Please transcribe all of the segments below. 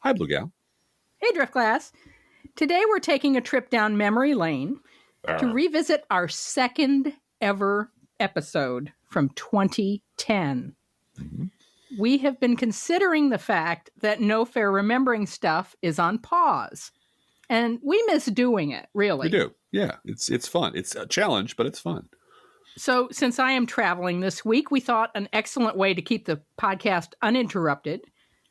Hi, Blue Gal. Hey, Driftglass. Today we're taking a trip down memory lane to revisit our second ever episode from 2010. Mm-hmm. We have been considering the fact that No Fair Remembering stuff is on pause. And we miss doing it, really. We do. Yeah, it's fun. It's a challenge, but it's fun. So since I am traveling this week, we thought an excellent way to keep the podcast uninterrupted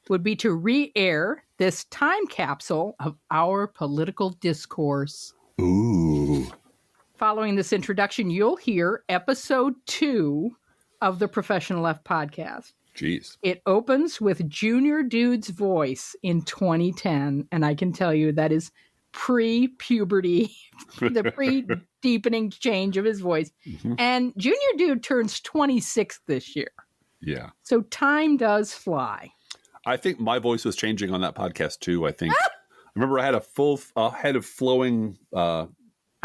would be to re-air this time capsule of our political discourse. Ooh. Following this introduction, you'll hear episode 2 of the Professional Left podcast. Jeez. It opens with Junior Dude's voice in 2010, and I can tell you that is pre-puberty, the pre-deepening change of his voice. Mm-hmm. And Junior Dude turns 26 this year. Yeah. So time does fly. I think my voice was changing on that podcast, too. I remember I had a full head of flowing I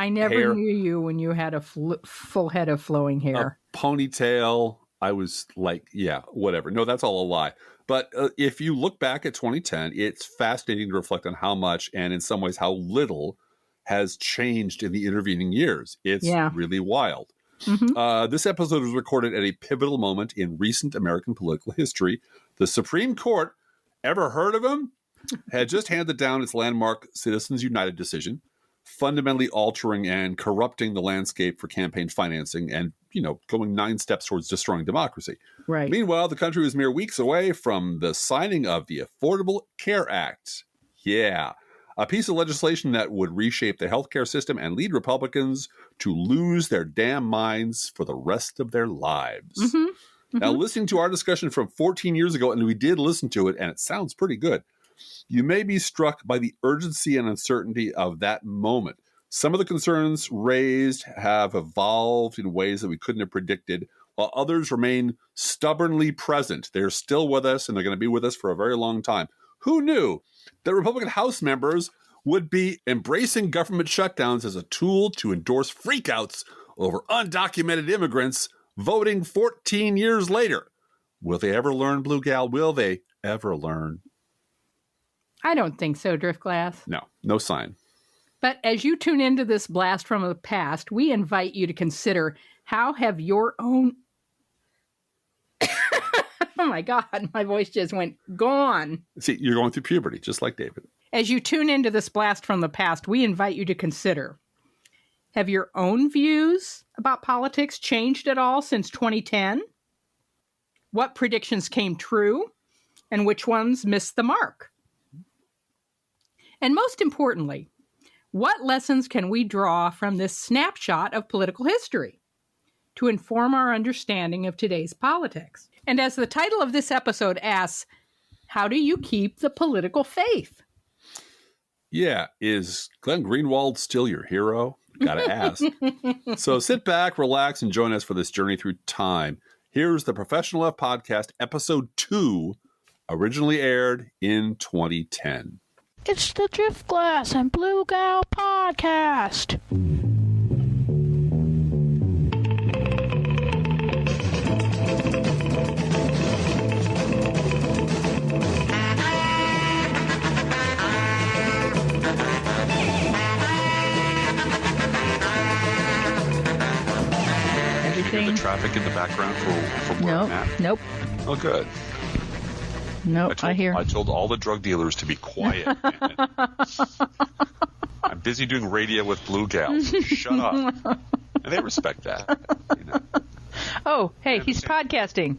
never hair. knew you when you had a full head of flowing hair. A ponytail. I was like, yeah, whatever. No, that's all a lie. But if you look back at 2010, it's fascinating to reflect on how much and in some ways how little has changed in the intervening years. It's really wild. Mm-hmm. This episode was recorded at a pivotal moment in recent American political history. The Supreme Court, ever heard of him? Had just handed down its landmark Citizens United decision, fundamentally altering and corrupting the landscape for campaign financing and, going 9 steps towards destroying democracy. Right. Meanwhile, the country was mere weeks away from the signing of the Affordable Care Act. Yeah. A piece of legislation that would reshape the healthcare system and lead Republicans to lose their damn minds for the rest of their lives. Mm-hmm. Mm-hmm. Now, listening to our discussion from 14 years ago, and we did listen to it, and it sounds pretty good, you may be struck by the urgency and uncertainty of that moment. Some of the concerns raised have evolved in ways that we couldn't have predicted, while others remain stubbornly present. They're still with us, and they're going to be with us for a very long time. Who knew that Republican House members would be embracing government shutdowns as a tool to endorse freakouts over undocumented immigrants voting 14 years later? Will they ever learn, Blue Gal? Will they ever learn? I don't think so, Driftglass. No sign. But as you tune into this blast from the past, we invite you to consider how have your own... Oh my God, my voice just went gone. See, you're going through puberty, just like David. As you tune into this blast from the past, we invite you to consider, have your own views about politics changed at all since 2010? What predictions came true? And which ones missed the mark? And most importantly, what lessons can we draw from this snapshot of political history to inform our understanding of today's politics? And as the title of this episode asks, how do you keep the political faith? Yeah, is Glenn Greenwald still your hero? Gotta ask. So sit back, relax, and join us for this journey through time. Here's the Professional Left Podcast, Episode 2, originally aired in 2010. It's the Driftglass and Blue Gal Podcast. The traffic in the background from where I'm at? Nope. Oh, good. Nope, I told all the drug dealers to be quiet. I'm busy doing radio with Blue Gal. So shut up. And they respect that. Oh, hey, he's podcasting.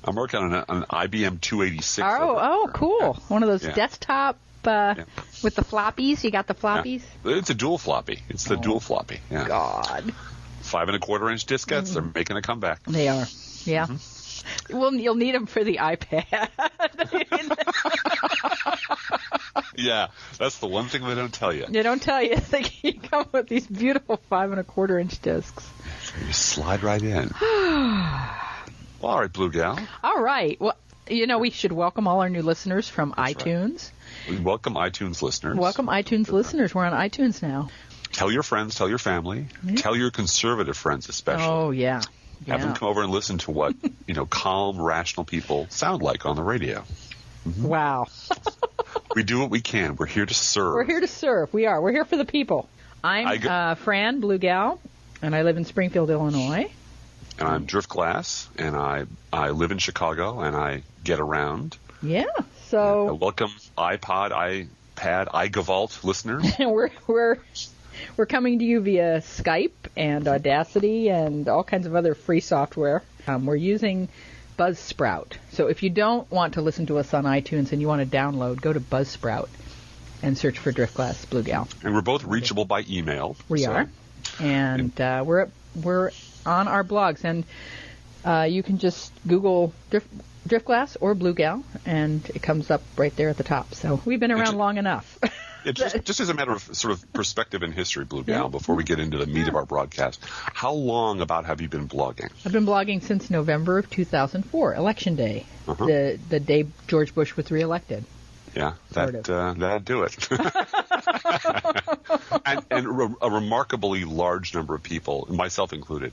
I'm working on an IBM 286. Oh, cool. One of those desktop with the floppies. You got the floppies? Yeah. It's a dual floppy. It's the dual floppy. Yeah. God. 5 1/4-inch diskettes. They're making a comeback. They are. Yeah. Mm-hmm. Well, you'll need them for the iPad. Yeah, that's the one thing they don't tell you. They don't tell you. They come with these beautiful 5 1/4-inch discs. So you slide right in. Well, all right, Blue Gal. All right. Well, we should welcome all our new listeners from iTunes. Right. We welcome iTunes listeners. Welcome iTunes listeners. We're on iTunes now. Tell your friends, tell your family, tell your conservative friends especially. Oh, yeah. Have them come over and listen to what, calm, rational people sound like on the radio. Mm-hmm. Wow. We do what we can. We're here to serve. We're here to serve. We are. We're here for the people. I'm Fran, Blue Gal, and I live in Springfield, Illinois. And I'm Driftglass, and I live in Chicago, and I get around. Yeah. So welcome iPod, iPad, iGevault listeners. We're coming to you via Skype and Audacity and all kinds of other free software. We're using Buzzsprout. So if you don't want to listen to us on iTunes and you want to download, go to Buzzsprout and search for Driftglass Blue Gal. And we're both reachable by email. We are. And we're on our blogs. And you can just Google Driftglass or Blue Gal, and it comes up right there at the top. So we've been around long enough. Just as a matter of sort of perspective and history, Blue Gal, before we get into the meat of our broadcast, how long about have you been blogging? I've been blogging since November of 2004, Election Day, the day George Bush was reelected. Yeah, that'll do it. and a remarkably large number of people, myself included,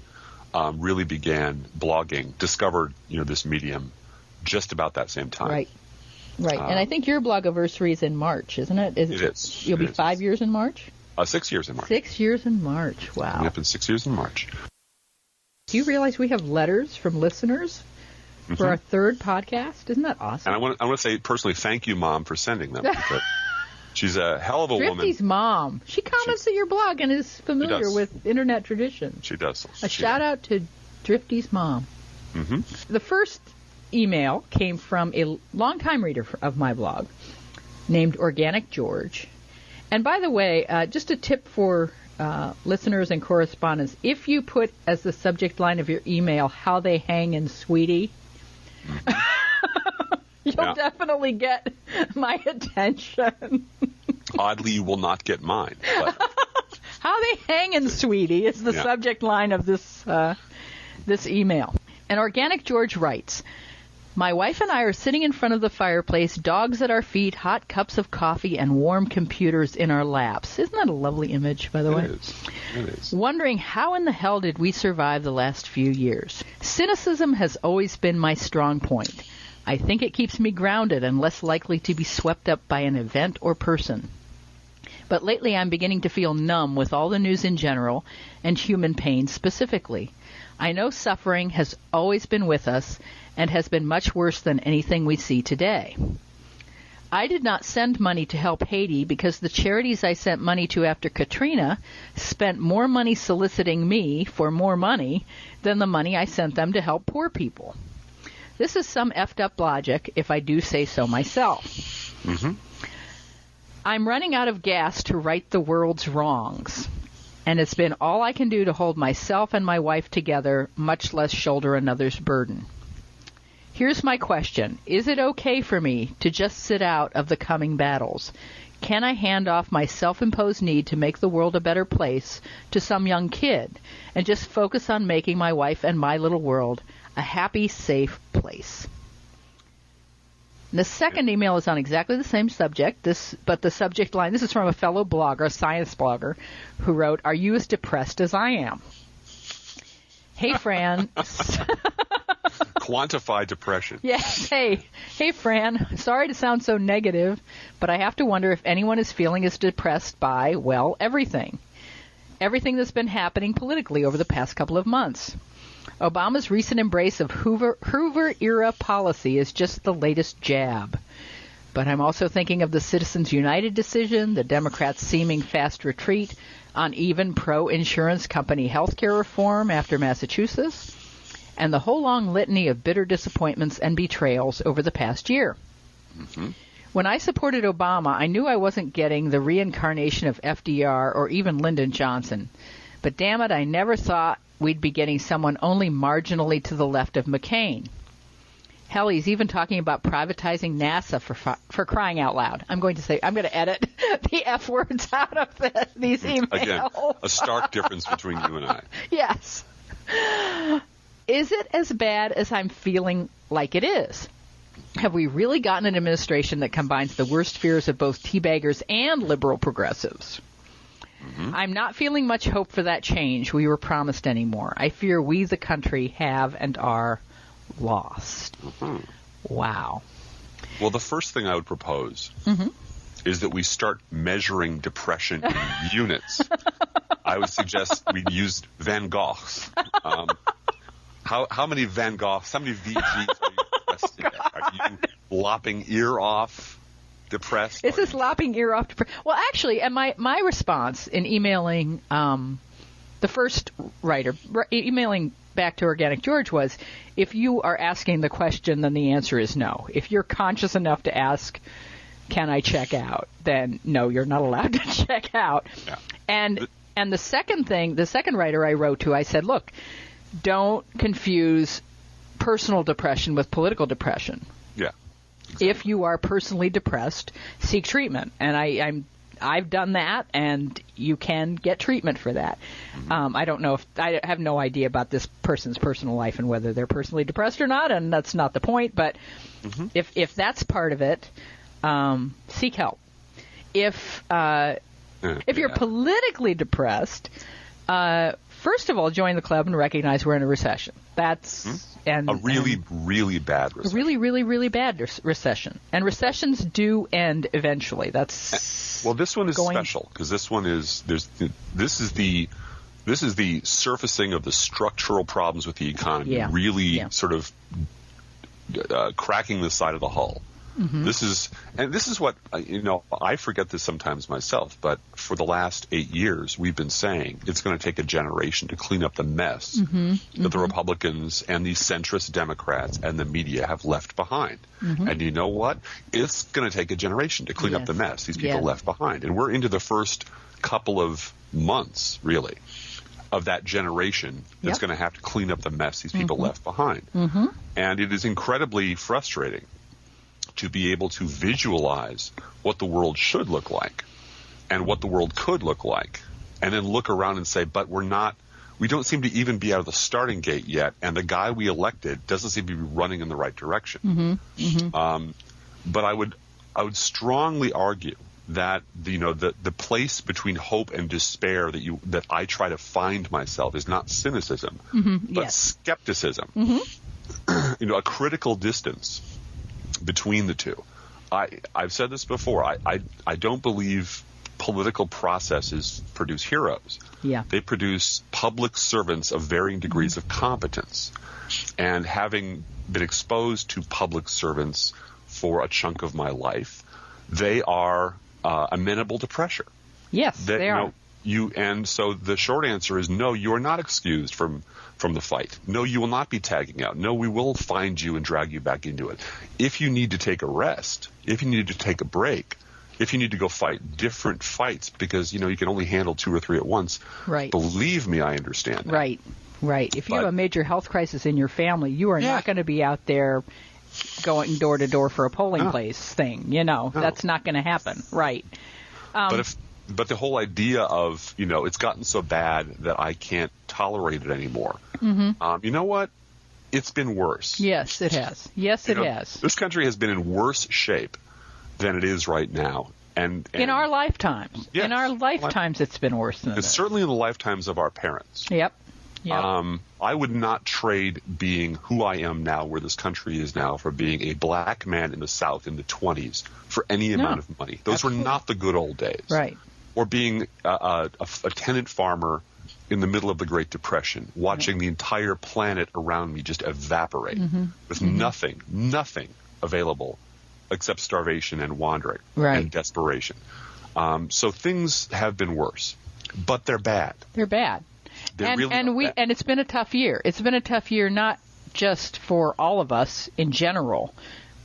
really began blogging, discovered this medium just about that same time. Right. And I think your blogiversary is in March, isn't it? It is. You'll be 5 years in March? 6 years in March. 6 years in March. Wow. Coming up in 6 years in March. Do you realize we have letters from listeners for our third podcast? Isn't that awesome? And I want to say personally, thank you, Mom, for sending them. Because she's a hell of a woman. Drifty's mom. She comments at your blog and is familiar with internet tradition. She does. A shout out to Drifty's mom. Mm-hmm. The first email came from a longtime reader of my blog named Organic George. And by the way, just a tip for listeners and correspondents, if you put as the subject line of your email how they hang in Sweetie, you'll definitely get my attention. Oddly, you will not get mine. But. How they hang in Sweetie is the subject line of this email. And Organic George writes, my wife and I are sitting in front of the fireplace, dogs at our feet, hot cups of coffee, and warm computers in our laps. Isn't that a lovely image, by the way? It is. Wondering how in the hell did we survive the last few years? Cynicism has always been my strong point. I think it keeps me grounded and less likely to be swept up by an event or person. But lately I'm beginning to feel numb with all the news in general and human pain specifically. I know suffering has always been with us and has been much worse than anything we see today. I did not send money to help Haiti because the charities I sent money to after Katrina spent more money soliciting me for more money than the money I sent them to help poor people. This is some effed up logic, if I do say so myself. Mm-hmm. I'm running out of gas to right the world's wrongs, and it's been all I can do to hold myself and my wife together, much less shoulder another's burden. Here's my question. Is it okay for me to just sit out of the coming battles? Can I hand off my self-imposed need to make the world a better place to some young kid and just focus on making my wife and my little world a happy, safe place? The second email is on exactly the same subject, but the subject line, this is from a fellow blogger, a science blogger, who wrote, are you as depressed as I am? Hey, Fran. Quantify depression. Yes. Hey, Fran. Sorry to sound so negative, but I have to wonder if anyone is feeling as depressed by, well, everything. Everything that's been happening politically over the past couple of months. Obama's recent embrace of Hoover-era policy is just the latest jab. But I'm also thinking of the Citizens United decision, the Democrats' seeming fast retreat on even pro-insurance company health care reform after Massachusetts, and the whole long litany of bitter disappointments and betrayals over the past year. Mm-hmm. When I supported Obama, I knew I wasn't getting the reincarnation of FDR or even Lyndon Johnson. But damn it, I never thought we'd be getting someone only marginally to the left of McCain. Hell, he's even talking about privatizing NASA for crying out loud. I'm going to edit the F words out of these emails. Again, a stark difference between you and I. Yes. Is it as bad as I'm feeling like it is? Have we really gotten an administration that combines the worst fears of both teabaggers and liberal progressives? Mm-hmm. I'm not feeling much hope for that change we were promised anymore. I fear we, the country, have and are lost. Mm-hmm. Wow. Well, the first thing I would propose is that we start measuring depression in units. I would suggest we use Van Goghs. How many Van Goghs, how many VGs are you depressed today? Are you lopping ear off depressed? Is this lopping ear off depressed? Well, actually, and my response in emailing the first writer, emailing back to Organic George was, if you are asking the question, then the answer is no. If you're conscious enough to ask, can I check out, then no, you're not allowed to check out. Yeah. And the second writer I wrote to, I said, look, don't confuse personal depression with political depression. Yeah. Exactly. If you are personally depressed, seek treatment. And I've done that, and you can get treatment for that. Mm-hmm. I don't know I have no idea about this person's personal life and whether they're personally depressed or not, and that's not the point. But mm-hmm. if that's part of it, seek help. If you're politically depressed, first of all, join the club and recognize we're in a recession. That's a really bad recession. A really, really, really bad recession. And recessions do end eventually. That's well, this one is special because this one is this is the surfacing of the structural problems with the economy. Really sort of cracking the side of the hull. Mm-hmm. This is what, I forget this sometimes myself, but for the last 8 years, we've been saying it's going to take a generation to clean up the mess that the Republicans and the centrist Democrats and the media have left behind. Mm-hmm. And you know what? It's going to take a generation to clean up the mess these people left behind. And we're into the first couple of months, really, of that generation that's going to have to clean up the mess these people left behind. Mm-hmm. And it is incredibly frustrating to be able to visualize what the world should look like and what the world could look like, and then look around and say, but we don't seem to even be out of the starting gate yet, and the guy we elected doesn't seem to be running in the right direction. Mm-hmm. Mm-hmm. But I would strongly argue that the place between hope and despair that I try to find myself is not cynicism, but skepticism. Mm-hmm. A critical distance between the two. I've said this before. I don't believe political processes produce heroes. Yeah. They produce public servants of varying degrees of competence. And having been exposed to public servants for a chunk of my life, they are amenable to pressure. Yes, they are. And so the short answer is no, you are not excused from the fight. No, you will not be tagging out. No, we will find you and drag you back into it. If you need to take a rest, if you need to take a break, if you need to go fight different fights because, you can only handle 2 or 3 at once, right. Believe me, I understand that. Right. If you have a major health crisis in your family, you are not going to be out there going door to door for a polling place thing. That's not going to happen. Right. But the whole idea of, it's gotten so bad that I can't tolerate it anymore. Mm-hmm. You know what? It's been worse. Yes, it has. It has. This country has been in worse shape than it is right now. And in our lifetimes. Yes, in our lifetimes, it's been worse than this. Certainly in the lifetimes of our parents. Yep. I would not trade being who I am now, where this country is now, for being a black man in the South in the 1920s for any amount of money. Those were not the good old days. Right. Or being a tenant farmer in the middle of the Great Depression, watching the entire planet around me just evaporate with nothing available except starvation and wandering and desperation. So things have been worse, but they're bad. They're bad. And it's been a tough year. It's been a tough year not just for all of us in general,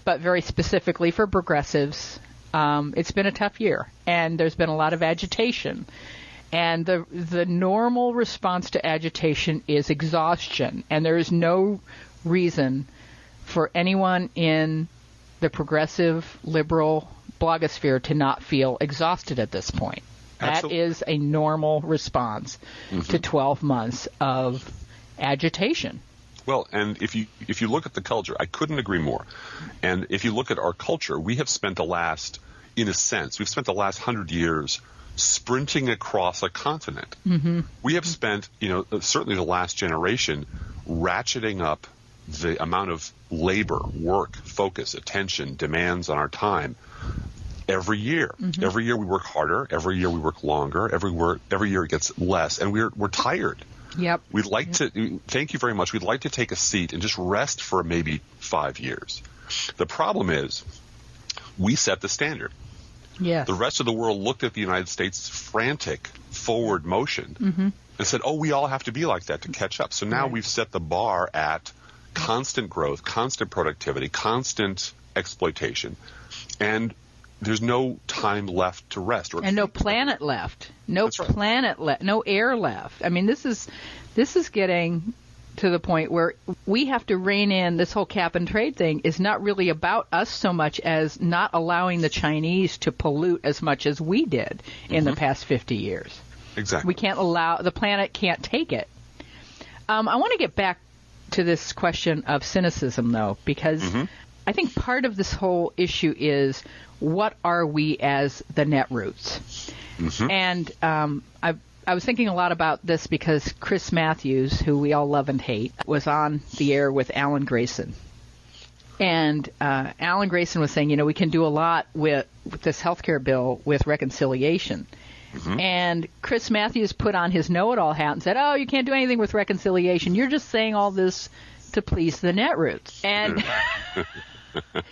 but very specifically for progressives. It's been a tough year, and there's been a lot of agitation. And the normal response to agitation is exhaustion, and there is no reason for anyone in the progressive liberal blogosphere to not feel exhausted at this point. Absolutely. That is a normal response to 12 months of agitation. Well, and if you look at the culture, I couldn't agree more. And if you look at our culture, we have spent the last 100 years sprinting across a continent. Mm-hmm. We have spent, certainly the last generation, ratcheting up the amount of labor, work, focus, attention, demands on our time every year. Every year we work harder. Every year we work longer. Every year it gets less, and we're tired. Yep. We'd like to, thank you very much, we'd like to take a seat and just rest for maybe 5 years. The problem is we set the standard. Yes. The rest of the world looked at the United States' frantic forward motion and said, oh, we all have to be like that to catch up. So now we've set the bar at constant growth, constant productivity, constant exploitation, and there's no time left to rest. And no planet left. No planet left. No air left. I mean, this is getting to the point where we have to rein in. This whole cap and trade thing is not really about us so much as not allowing the Chinese to pollute as much as we did in the past 50 years. Exactly. We can't allow, the planet can't take it. I want to get back to this question of cynicism, though, because I think part of this whole issue is, what are we as the netroots? And I was thinking a lot about this because Chris Matthews, who we all love and hate, was on the air with Alan Grayson. And Alan Grayson was saying, we can do a lot with this healthcare bill with reconciliation. And Chris Matthews put on his know-it-all hat and said, oh, you can't do anything with reconciliation. You're just saying all this to please the netroots. And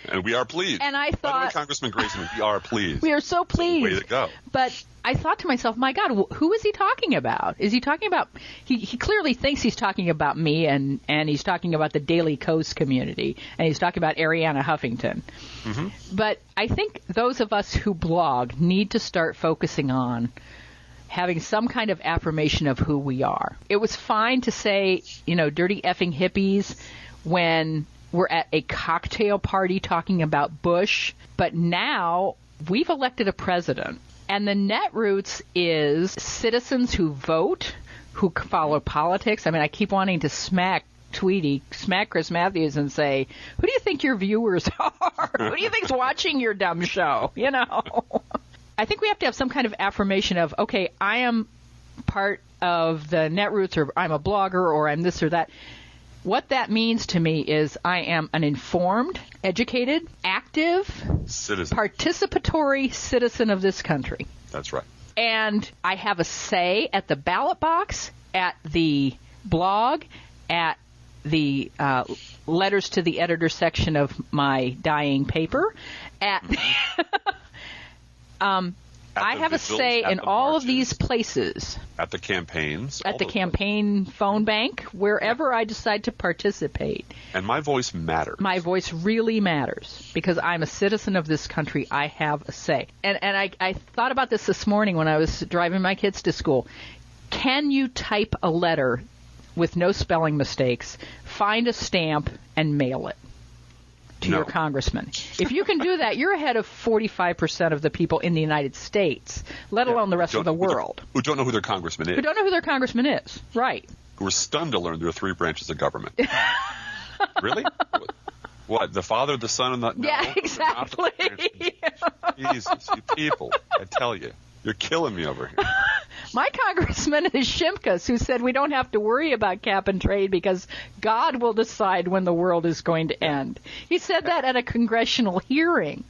and we are pleased. And I thought, by the way, Congressman Grayson, we are pleased. We are so pleased. Way to go. But I thought to myself, my God, who is he talking about? Is he talking about? He clearly thinks he's talking about me, and he's talking about the Daily Kos community, and he's talking about Arianna Huffington. But I think those of us who blog need to start focusing on having some kind of affirmation of who we are. It was fine to say, dirty effing hippies when we're at a cocktail party talking about Bush, but now we've elected a president. And the netroots is citizens who vote, who follow politics. I mean, I keep wanting to smack Chris Matthews and say, who do you think your viewers are? Who do you think's watching your dumb show? I think we have to have some kind of affirmation of, okay, I am part of the netroots, or I'm a blogger, or I'm this or that. What that means to me is I am an informed, educated, active, citizen, participatory citizen of this country. That's right. And I have a say at the ballot box, at the blog, at the letters to the editor section of my dying paper, I have a say in all of these places. At the campaigns. At the campaign phone bank, wherever I decide to participate. And my voice matters. My voice really matters because I'm a citizen of this country. I have a say. And I thought about this morning when I was driving my kids to school. Can you type a letter with no spelling mistakes, find a stamp, and mail it to your congressman? If you can do that, you're ahead of 45% of the people in the United States, let alone the rest of the world. Who don't know who their congressman is. Who don't know who their congressman is, right. Who are stunned to learn there are 3 branches of government. Really? What, the Father, the Son, and the... No, yeah, exactly. Jesus, you people, I tell you, you're killing me over here. My congressman is Shimkus, who said we don't have to worry about cap and trade because God will decide when the world is going to end. He said that at a congressional hearing.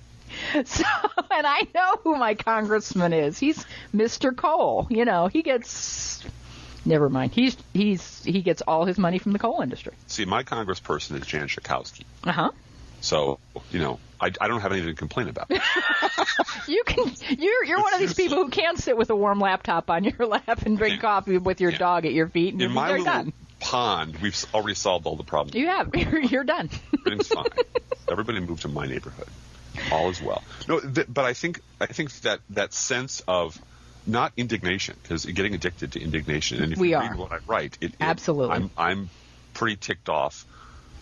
So, and I know who my congressman is. He's Mr. Coal. He gets... Never mind. He gets all his money from the coal industry. See, my congressperson is Jan Schakowsky. Uh-huh. So, I don't have anything to complain about. You're one of these people who can't sit with a warm laptop on your lap and drink coffee with your dog at your feet. And in my little done. pond, we've already solved all the problems. You have. You're done. Everything's fine. Everybody moved to my neighborhood. All is well. No, but I think that sense of not indignation, because getting addicted to indignation, and if you read what I write, absolutely, I'm pretty ticked off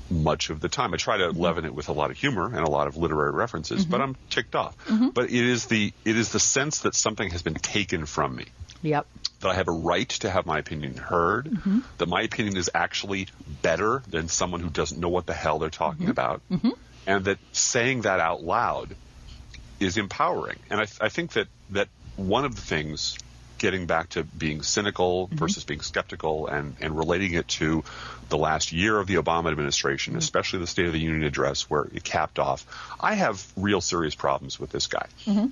much of the time. I try to leaven it with a lot of humor and a lot of literary references, but I'm ticked off. But it is the sense that something has been taken from me. Yep. That I have a right to have my opinion heard, that my opinion is actually better than someone who doesn't know what the hell they're talking about, and that saying that out loud is empowering. And I think that one of the things getting back to being cynical versus being skeptical and relating it to the last year of the Obama administration, especially the State of the Union address where it capped off, I have real serious problems with this guy.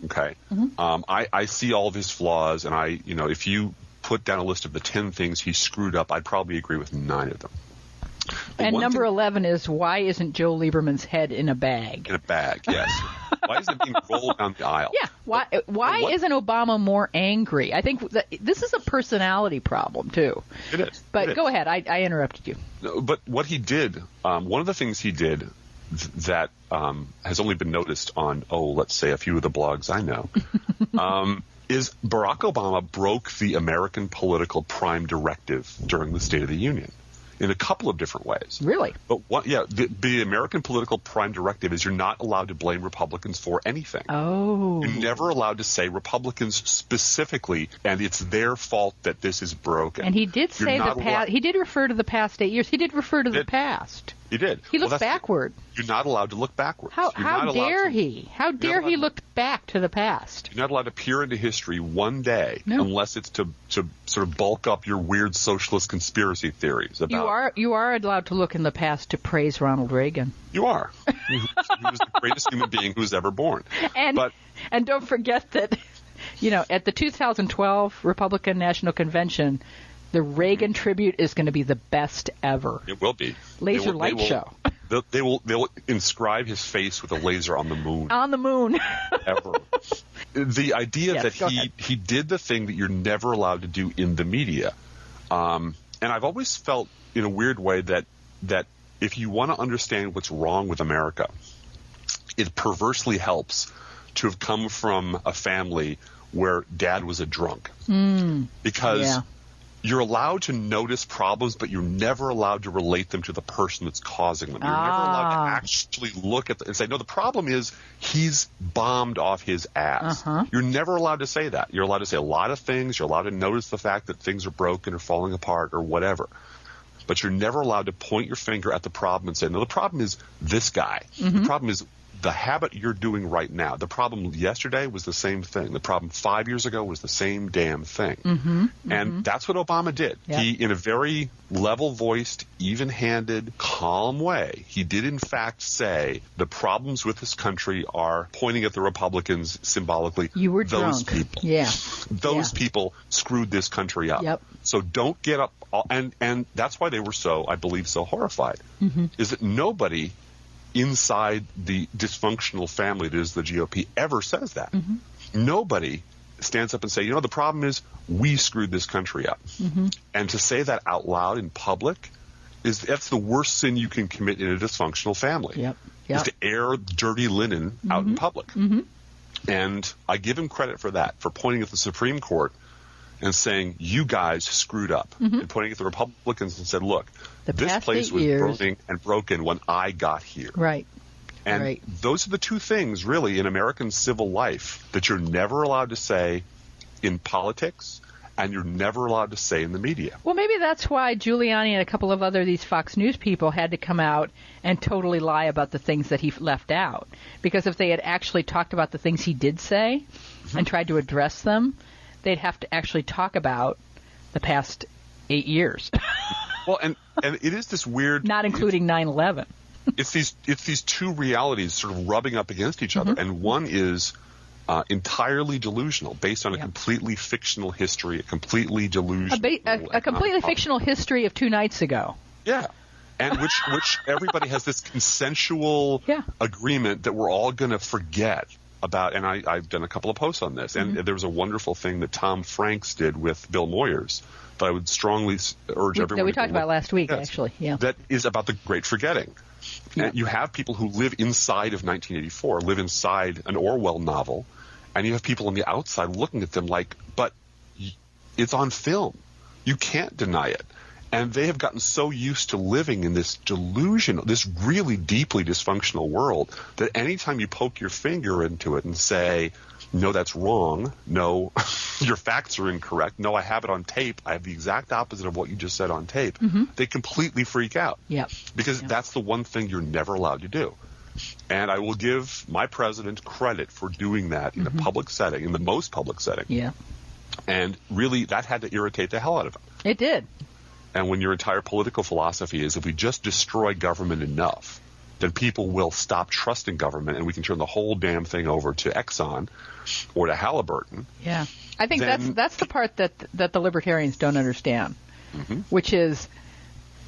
Okay. I see all of his flaws, and if you put down a list of the 10 things he screwed up, I'd probably agree with 9 of them. And number 11 is, why isn't Joe Lieberman's head in a bag? In a bag, yes. Why isn't it being rolled down the aisle? Yeah. Why isn't Obama more angry? I think this is a personality problem, too. It is. But go ahead. I interrupted you. No, but what he did, one of the things he did that has only been noticed on, let's say a few of the blogs I know, is Barack Obama broke the American political prime directive during the State of the Union in a couple of different ways. Really? But the American political prime directive is you're not allowed to blame Republicans for anything. Oh. You're never allowed to say Republicans specifically, and it's their fault that this is broken. And he did say he did refer to the past 8 years. He did refer to the past. He did. He looked backward. You're not allowed to look backwards. How dare he? How dare he look back to the past? You're not allowed to peer into history one day unless it's to sort of bulk up your weird socialist conspiracy theories about. You are allowed to look in the past to praise Ronald Reagan. You are. He was the greatest human being who's ever born. And don't forget that, at the 2012 Republican National Convention, the Reagan tribute is going to be the best ever. It will be. Laser light show. They'll inscribe his face with a laser on the moon. On the moon. Ever. The idea that he did the thing that you're never allowed to do in the media. And I've always felt in a weird way that if you want to understand what's wrong with America, it perversely helps to have come from a family where dad was a drunk. Because you're allowed to notice problems, but you're never allowed to relate them to the person that's causing them. You're never allowed to actually look at them and say, no, the problem is he's bombed off his ass. You're never allowed to say that. You're allowed to say a lot of things. You're allowed to notice the fact that things are broken or falling apart or whatever. But you're never allowed to point your finger at the problem and say, no, the problem is this guy. The problem is the habit you're doing right now. The problem yesterday was the same thing. The problem 5 years ago was the same damn thing. And that's what Obama did. Yep. He, in a very level-voiced, even-handed, calm way, he did in fact say the problems with this country are pointing at the Republicans symbolically. You were those drunk. people. Yeah. Those people screwed this country up. Yep. So don't get up. And that's why they were I believe, so horrified, is that nobody inside the dysfunctional family that is the GOP ever says that. Nobody stands up and say, the problem is we screwed this country up. And to say that out loud in public, that's the worst sin you can commit in a dysfunctional family. Is to air dirty linen out in public. And I give him credit for that, for pointing at the Supreme Court and saying, you guys screwed up, and pointing at the Republicans and said, look, this place was burning and broken when I got here. Right. And those are the two things, really, in American civil life that you're never allowed to say in politics and you're never allowed to say in the media. Well, maybe that's why Giuliani and a couple of these Fox News people had to come out and totally lie about the things that he left out. Because if they had actually talked about the things he did say and tried to address them, they'd have to actually talk about the past 8 years. Well, and it is this weird... Not including 9/11. It's these two realities sort of rubbing up against each other, and one is entirely delusional, based on a completely fictional history, a completely delusional... A completely fictional history of 2 nights ago. Yeah. And which everybody has this consensual agreement that we're all going to forget about, and I've done a couple of posts on this, and there was a wonderful thing that Tom Franks did with Bill Moyers that I would strongly urge everyone that we to talked about last week, actually. Yeah. That is about the Great Forgetting. And you have people who live inside of 1984, live inside an Orwell novel, and you have people on the outside looking at them like, but it's on film. You can't deny it. And they have gotten so used to living in this delusion, this really deeply dysfunctional world, that anytime you poke your finger into it and say, no, that's wrong, no, your facts are incorrect, no, I have it on tape, I have the exact opposite of what you just said on tape, they completely freak out. Because that's the one thing you're never allowed to do. And I will give my president credit for doing that in a public setting, in the most public setting. And really, that had to irritate the hell out of him. It did. And when your entire political philosophy is if we just destroy government enough, then people will stop trusting government and we can turn the whole damn thing over to Exxon or to Halliburton. Yeah. I think that's the part that the libertarians don't understand, which is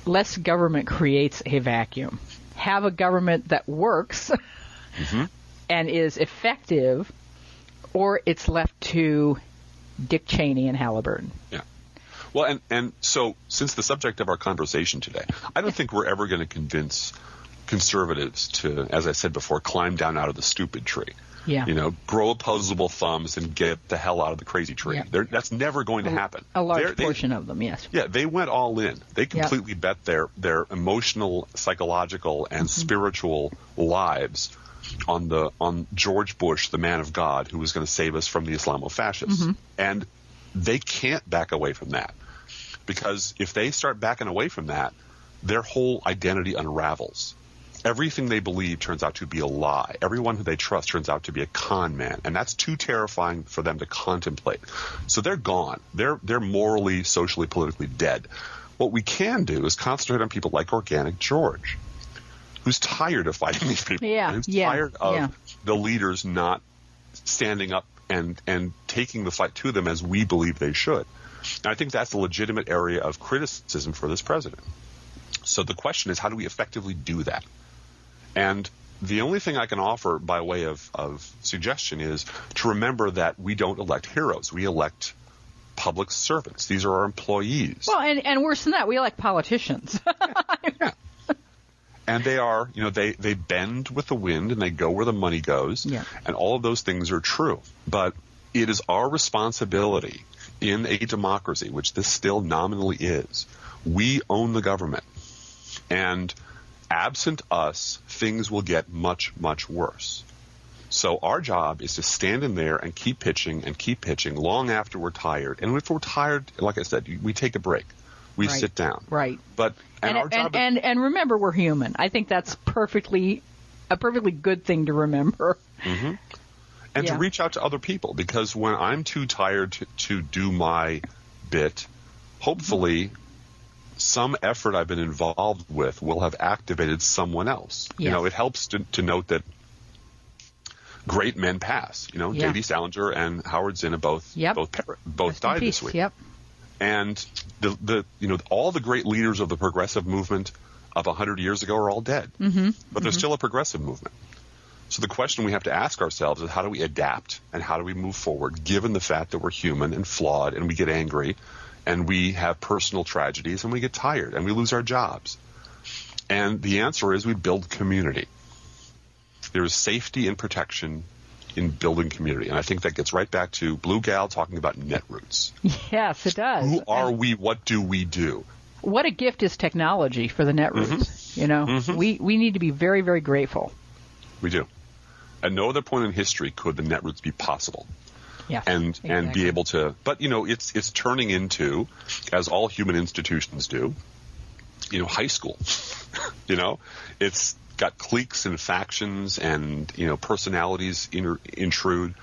less government creates a vacuum. Have a government that works and is effective, or it's left to Dick Cheney and Halliburton. Yeah. Well, and so since the subject of our conversation today, I don't think we're ever going to convince conservatives to, as I said before, climb down out of the stupid tree. Yeah. You know, grow opposable thumbs and get the hell out of the crazy tree. Yeah. That's never going to happen. A large portion of them, yes. Yeah, they went all in. They completely bet their emotional, psychological, and spiritual lives on George Bush, the man of God, who was going to save us from the Islamofascists. And they can't back away from that. Because if they start backing away from that, their whole identity unravels. Everything they believe turns out to be a lie. Everyone who they trust turns out to be a con man. And that's too terrifying for them to contemplate. So they're gone. They're morally, socially, politically dead. What we can do is concentrate on people like Organic George, who's tired of fighting these people. Yeah, who's tired of the leaders not standing up and taking the fight to them as we believe they should. And I think that's a legitimate area of criticism for this president. So the question is, how do we effectively do that? And the only thing I can offer by way of suggestion is to remember that we don't elect heroes. We elect public servants. These are our employees. Well, and worse than that, we elect politicians. Yeah. And they are, they bend with the wind and they go where the money goes. Yeah. And all of those things are true. But it is our responsibility in a democracy, which this still nominally is. We own the government. And absent us, things will get much, much worse. So our job is to stand in there and keep pitching long after we're tired. And if we're tired, like I said, we take a break. We sit down. Right. But our job and remember, we're human. I think that's a perfectly good thing to remember. Mm-hmm. And to reach out to other people, because when I'm too tired to do my bit, hopefully some effort I've been involved with will have activated someone else. Yes. It helps to note that great men pass. J.D. Salinger and Howard Zinn both died this week. Yep. And all the great leaders of the progressive movement of 100 years ago are all dead. But there's still a progressive movement. So the question we have to ask ourselves is, how do we adapt and how do we move forward, given the fact that we're human and flawed and we get angry and we have personal tragedies and we get tired and we lose our jobs? And the answer is we build community. There is safety and protection in building community. And I think that gets right back to Blue Gal talking about netroots. Yes, it does. Who are we? What do we do? What a gift is technology for the netroots. We need to be very, very grateful. We do. At no other point in history could the netroots be possible. Yes, and be able to, but it's turning into, as all human institutions do, high school. It's got cliques and factions and personalities intrude,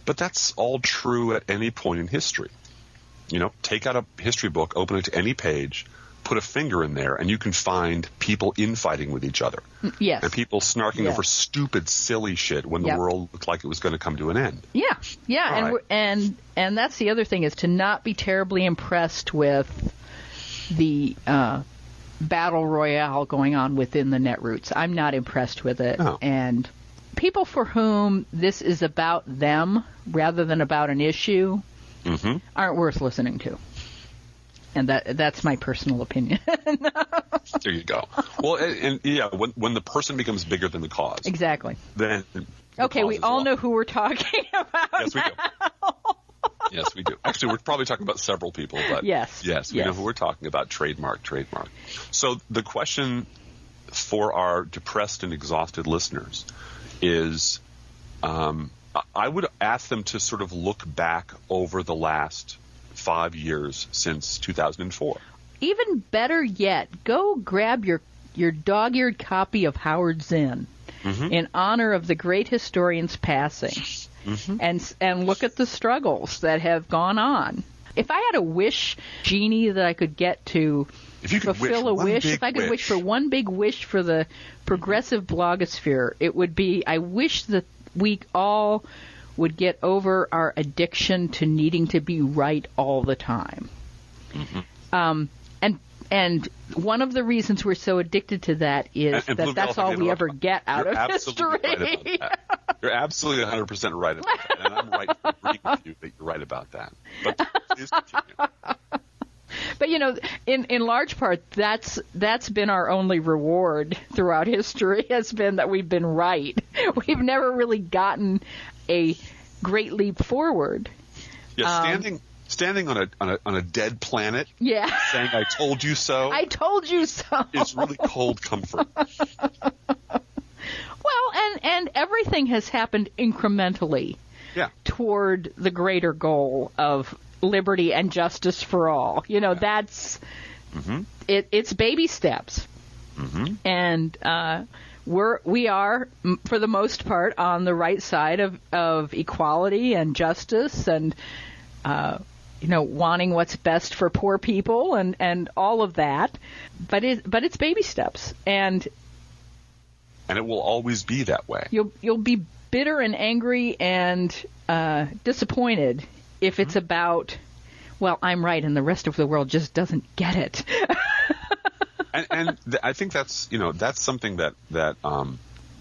but that's all true at any point in history. Take out a history book, open it to any page, put a finger in there, and you can find people infighting with each other. Yes. And people snarking over stupid, silly shit when the world looked like it was going to come to an end. Yeah, yeah, and that's the other thing, is to not be terribly impressed with the battle royale going on within the netroots. I'm not impressed with it. No. And people for whom this is about them rather than about an issue aren't worth listening to. And that's my personal opinion. There you go. Well, and when the person becomes bigger than the cause. Exactly. Then okay, we all know who we're talking about. Yes, we do. Yes, we do. Actually, we're probably talking about several people, but yes, we know who we're talking about. Trademark. So the question for our depressed and exhausted listeners is, I would ask them to sort of look back over the last 5 years since 2004. Even better yet, go grab your dog-eared copy of Howard Zinn. in honor of the great historian's passing, and look at the struggles that have gone on. If I had a wish genie that I could get to fulfill a wish, if I could wish for one big wish for the progressive blogosphere, it would be, I wish that we all would get over our addiction to needing to be right all the time. And one of the reasons we're so addicted to that is that's all we ever get out of history. You're absolutely 100% right about that. And I'm right to agree with you that you're right about that. But please continue. But, in large part, that's been our only reward throughout history, has been that we've been right. We've never really gotten a great leap forward. Yeah, standing on a dead planet, saying "I told you so." I told you so. Is really cold comfort. Well, and everything has happened incrementally toward the greater goal of liberty and justice for all. That's it's baby steps, and we are for the most part on the right side of equality and justice, and wanting what's best for poor people and all of that, but it's baby steps, and it will always be that way. You'll be bitter and angry and disappointed if it's about, well, I'm right and the rest of the world just doesn't get it. and I think that's something that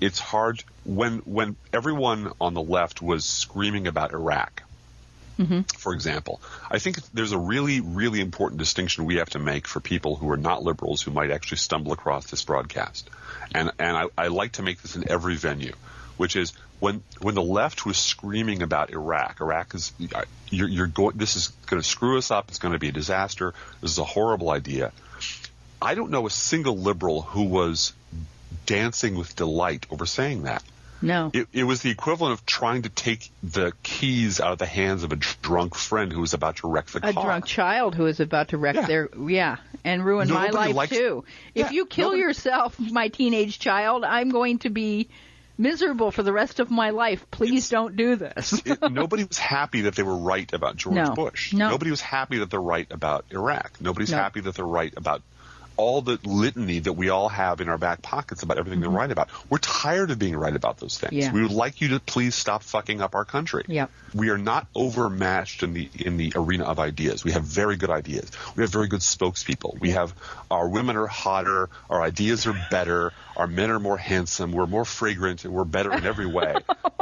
it's hard when everyone on the left was screaming about Iraq. For example, I think there's a really, really important distinction we have to make for people who are not liberals who might actually stumble across this broadcast. And I like to make this in every venue, which is when the left was screaming about Iraq is this is going to screw us up. It's going to be a disaster. This is a horrible idea. I don't know a single liberal who was dancing with delight over saying that. No. It was the equivalent of trying to take the keys out of the hands of a drunk friend who was about to wreck the car. A drunk child who was about to wreck and ruin my life too. If you kill yourself, my teenage child, I'm going to be miserable for the rest of my life. Please don't do this. Nobody was happy that they were right about George Bush. No. Nobody was happy that they're right about Iraq. Nobody's happy that they're right about all the litany that we all have in our back pockets about everything they're right about. We're tired of being right about those things. Yeah. We would like you to please stop fucking up our country. Yep. We are not overmatched in the arena of ideas. We have very good ideas. We have very good spokespeople. We have our women are hotter, our ideas are better, our men are more handsome, we're more fragrant, and we're better in every way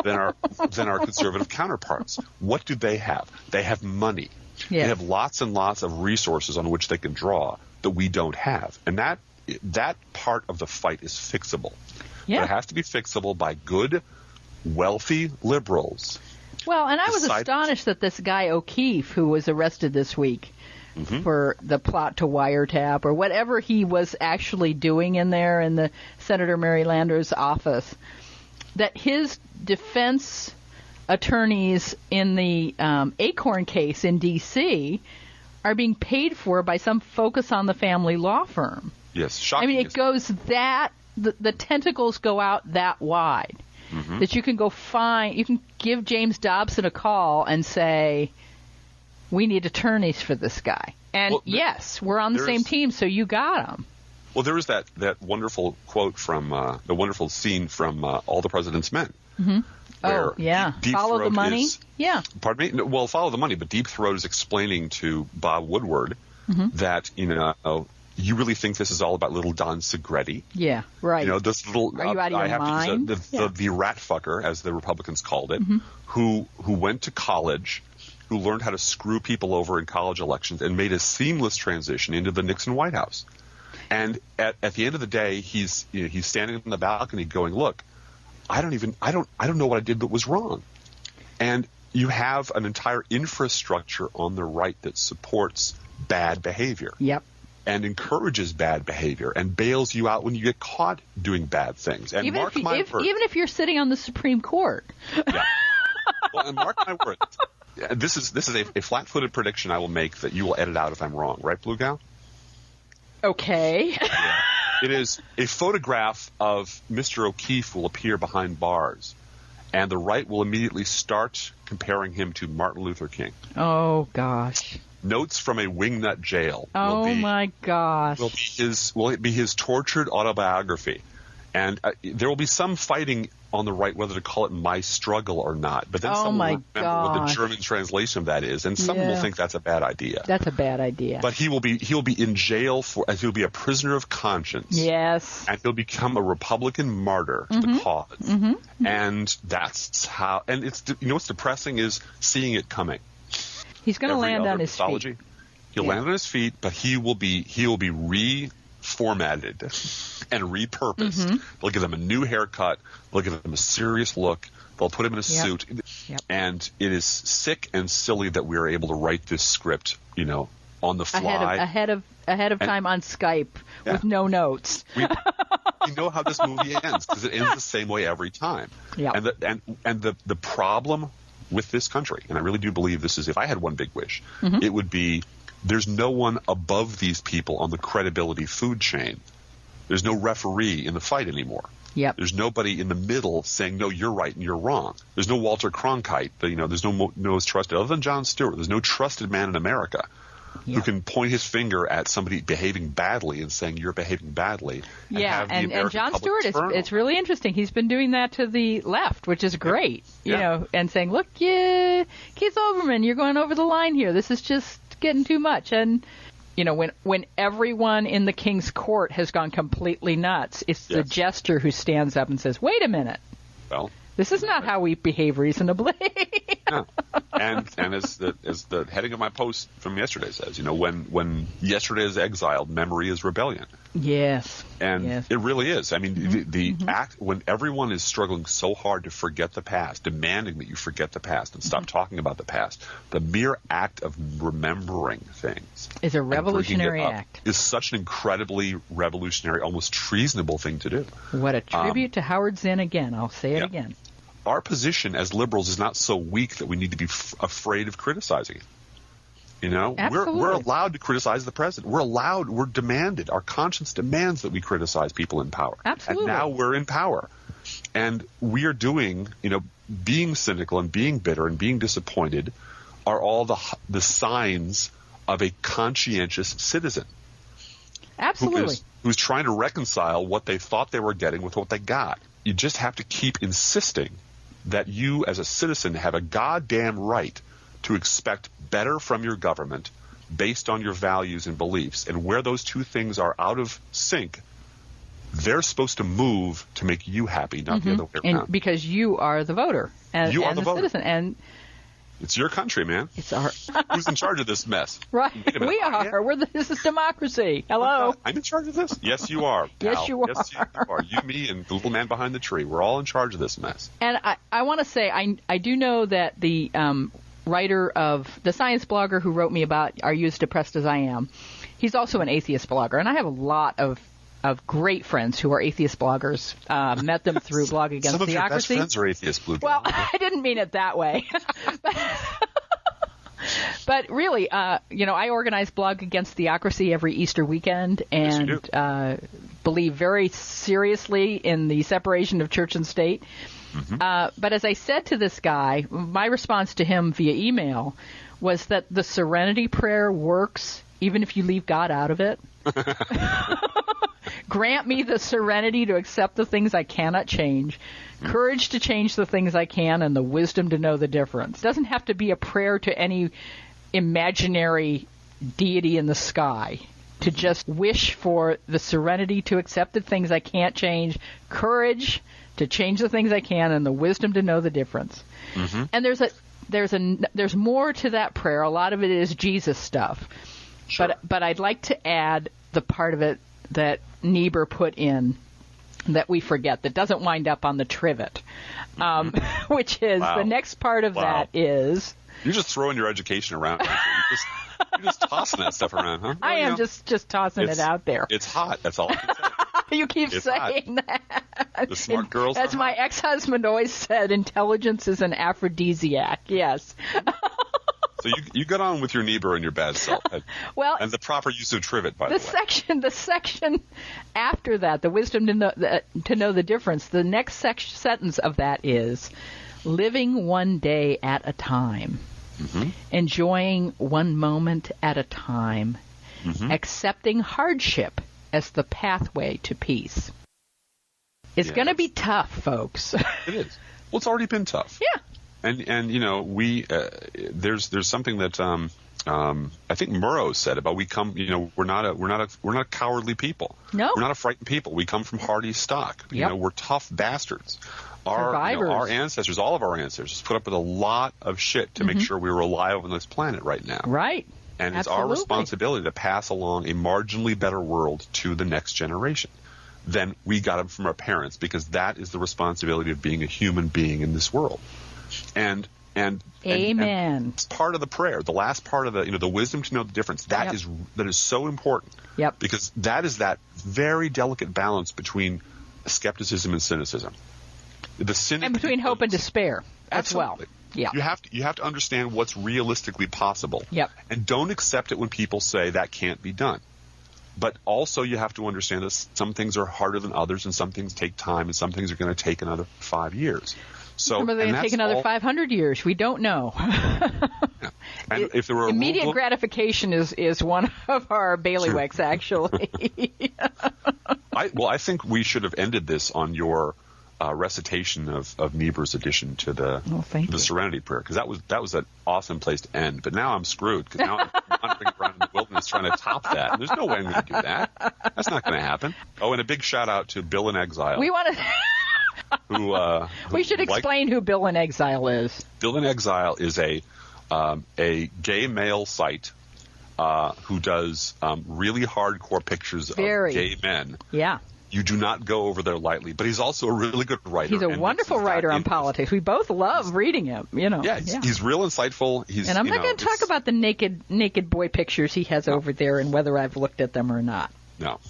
than our conservative counterparts. What do they have? They have money. Yeah. They have lots and lots of resources on which they can draw that we don't have. And that part of the fight is fixable. Yeah. But it has to be fixable by good, wealthy liberals. Well, and I was astonished that this guy O'Keefe, who was arrested this week for the plot to wiretap or whatever he was actually doing in there in the Senator Mary Lander's office, that his defense attorneys in the Acorn case in D.C. are being paid for by some Focus on the Family law firm. Yes, shocking. I mean, it goes that the tentacles go out that wide that you can you can give James Dobson a call and say, we need attorneys for this guy. And yes, we're on the same team, so you got him. Well, there was that wonderful quote from the wonderful scene from All the President's Men. Oh, yeah. Follow the money? Pardon me? No, well, follow the money, but Deep Throat is explaining to Bob Woodward that, you really think this is all about little Don Segretti? Yeah, right. This little Are you out of your mind? The rat fucker, as the Republicans called it, who went to college, who learned how to screw people over in college elections and made a seamless transition into the Nixon White House. And at the end of the day, he's standing on the balcony going, look, I don't know what I did that was wrong. And you have an entire infrastructure on the right that supports bad behavior. Yep. And encourages bad behavior and bails you out when you get caught doing bad things. And even if you're sitting on the Supreme Court. Yeah. Well, and mark my words. This is a flat-footed prediction I will make that you will edit out if I'm wrong. Right, Blue Gal? Okay. Yeah. It is a photograph of Mr. O'Keefe will appear behind bars, and the right will immediately start comparing him to Martin Luther King. Oh, gosh. Notes from a wingnut jail. Oh, my gosh. Will it be his tortured autobiography? And there will be some fighting on the right whether to call it My Struggle or not. But then someone will remember what the German translation of that is, and someone will think that's a bad idea. That's a bad idea. But he'll be in jail he'll be a prisoner of conscience. Yes. And he'll become a Republican martyr to the cause. Mm-hmm. And that's how. And what's depressing is seeing it coming. He's going to land on his feet. He'll land on his feet, but he will be reformatted and repurposed. Mm-hmm. They'll give him a new haircut. They'll give him a serious look. They'll put him in a suit. Yep. And it is sick and silly that we are able to write this script, on the fly. Ahead of time on Skype with no notes. We know how this movie ends because it ends the same way every time. Yeah. And the problem with this country, and I really do believe this is, if I had one big wish, it would be there's no one above these people on the credibility food chain. There's no referee in the fight anymore. Yep. There's nobody in the middle saying, no, you're right and you're wrong. There's no Walter Cronkite. There's no most trusted, other than Jon Stewart. There's no trusted man in America who can point his finger at somebody behaving badly and saying you're behaving badly. And Jon Stewart, it's really interesting. He's been doing that to the left, which is great, and saying, look, Keith Olbermann, you're going over the line here. This is just getting too much. And, when everyone in the King's Court has gone completely nuts, it's the jester who stands up and says, wait a minute. Well, this is not how we behave reasonably. No. And as the heading of my post from yesterday says, when yesterday is exiled, memory is rebellion. Yes. And it really is. I mean, the act when everyone is struggling so hard to forget the past, demanding that you forget the past and stop talking about the past, the mere act of remembering things is a revolutionary act. Is such an incredibly revolutionary, almost treasonable thing to do. What a tribute to Howard Zinn again. I'll say it again. Our position as liberals is not so weak that we need to be afraid of criticizing it. We're allowed to criticize the president. We're demanded. Our conscience demands that we criticize people in power. Absolutely. And now we're in power. And we are doing, being cynical and being bitter and being disappointed are all the signs of a conscientious citizen. Absolutely. Who's trying to reconcile what they thought they were getting with what they got. You just have to keep insisting that you as a citizen have a goddamn right to expect better from your government based on your values and beliefs. And where those two things are out of sync, they're supposed to move to make you happy, not the other way around. And because you are the voter and the citizen. And it's your country, man. It's our. Who's in charge of this mess? Right. We are. This is democracy. Hello. I'm in charge of this? Yes, you are, pal. Yes, you are. Yes, you are. You, me, and the little man behind the tree. We're all in charge of this mess. And I want to say, I do know that the writer of the science blogger who wrote me about Are You as Depressed as I Am, he's also an atheist blogger. And I have a lot of great friends who are atheist bloggers. Met them through Blog Against Theocracy. Some of your best friends are atheist blue. Well, I didn't mean it that way. But really, I organize Blog Against Theocracy every Easter weekend and believe very seriously in the separation of church and state. But as I said to this guy, my response to him via email was that the serenity prayer works even if you leave God out of it. Grant me the serenity to accept the things I cannot change, courage to change the things I can, and the wisdom to know the difference. It doesn't have to be a prayer to any imaginary deity in the sky. To just wish for the serenity to accept the things I can't change, courage to change the things I can, and the wisdom to know the difference. And there's more to that prayer. A lot of it is Jesus stuff. Sure. But I'd like to add the part of it that Niebuhr put in that we forget, that doesn't wind up on the trivet, which is the next part of that is... You're just throwing your education around. You're just tossing that stuff around, huh? I am just tossing it out there. It's hot. That's all I can say. You keep saying that. The smart girls As my ex-husband always said, intelligence is an aphrodisiac. Yes. So you got on with your Niebuhr and your bad self, Well, and the proper use of trivet, by the way. the section after that, the wisdom to know the difference. The next sentence of that is living one day at a time, enjoying one moment at a time, accepting hardship as the pathway to peace. It's going to be tough, folks. It is. Well, it's already been tough. Yeah. And we there's something that I think Murrow said about we're not a cowardly people. No. We're not a frightened people. We come from hardy stock. Yep. We're tough bastards. Survivors. Our ancestors, all of our ancestors, put up with a lot of shit to make sure we were alive on this planet right now. Right. And it's Absolutely. our responsibility to pass along a marginally better world to the next generation than we got them from our parents, because that is the responsibility of being a human being in this world. And Amen. And it's part of the prayer. The last part of the wisdom to know the difference. That is so important. Yep. Because that is that very delicate balance between skepticism and cynicism. The cynic And between hope and despair as well. Yeah. You have to understand what's realistically possible. Yep. And don't accept it when people say that can't be done. But also you have to understand that some things are harder than others, and some things take time, and some things are going to take another 5 years. So Remember, they're going to take another 500 years. We don't know. Yeah. And if there were immediate gratification is one of our bailiwicks, actually. I think we should have ended this on your recitation of Niebuhr's addition to the Serenity Prayer, because that was an awesome place to end. But now I'm screwed, because now I'm wandering around in the wilderness trying to top that. And there's no way I'm going to do that. That's not going to happen. Oh, and a big shout out to Bill in Exile. We want to. We should explain who Bill in Exile is. Bill in Exile is a gay male site who does really hardcore pictures of gay men. Yeah. You do not go over there lightly, but he's also a really good writer. He's a wonderful writer on politics. We both love reading him. Yeah, he's real insightful. And I'm not going to talk about the naked boy pictures he has over there and whether I've looked at them or not. No.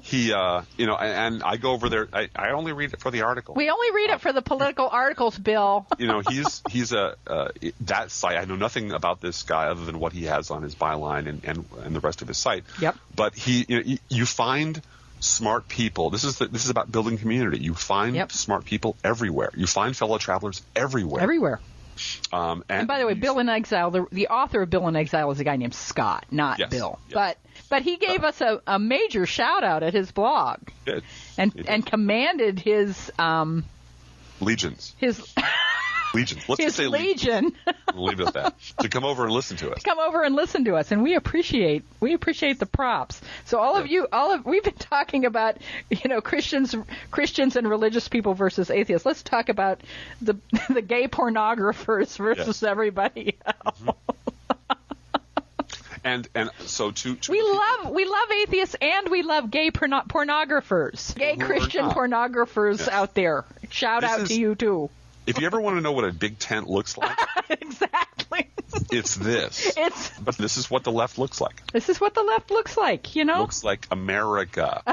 He, and I go over there. I only read it for the article. We only read it for the political articles, Bill. He's that site. I know nothing about this guy other than what he has on his byline and the rest of his site. Yep. But you find smart people. This is about building community. You find smart people everywhere. You find fellow travelers everywhere. Everywhere. And by the way, Bill in Exile, the author of Bill in Exile is a guy named Scott, not Bill. Yes. But he gave us a major shout out at his blog. And commanded his legions. His legions. Let's just say legion. We'll leave it at that. To come over and listen to us. And we appreciate the props. So we've been talking about, Christians and religious people versus atheists. Let's talk about the gay pornographers versus everybody else. Mm-hmm. And so we love atheists and we love gay pornographers, gay Christian pornographers out there. Shout out to you too. If you ever want to know what a big tent looks like, exactly, it's this. But this is what the left looks like. This is what the left looks like. Looks like America.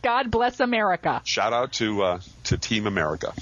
God bless America. Shout out to Team America.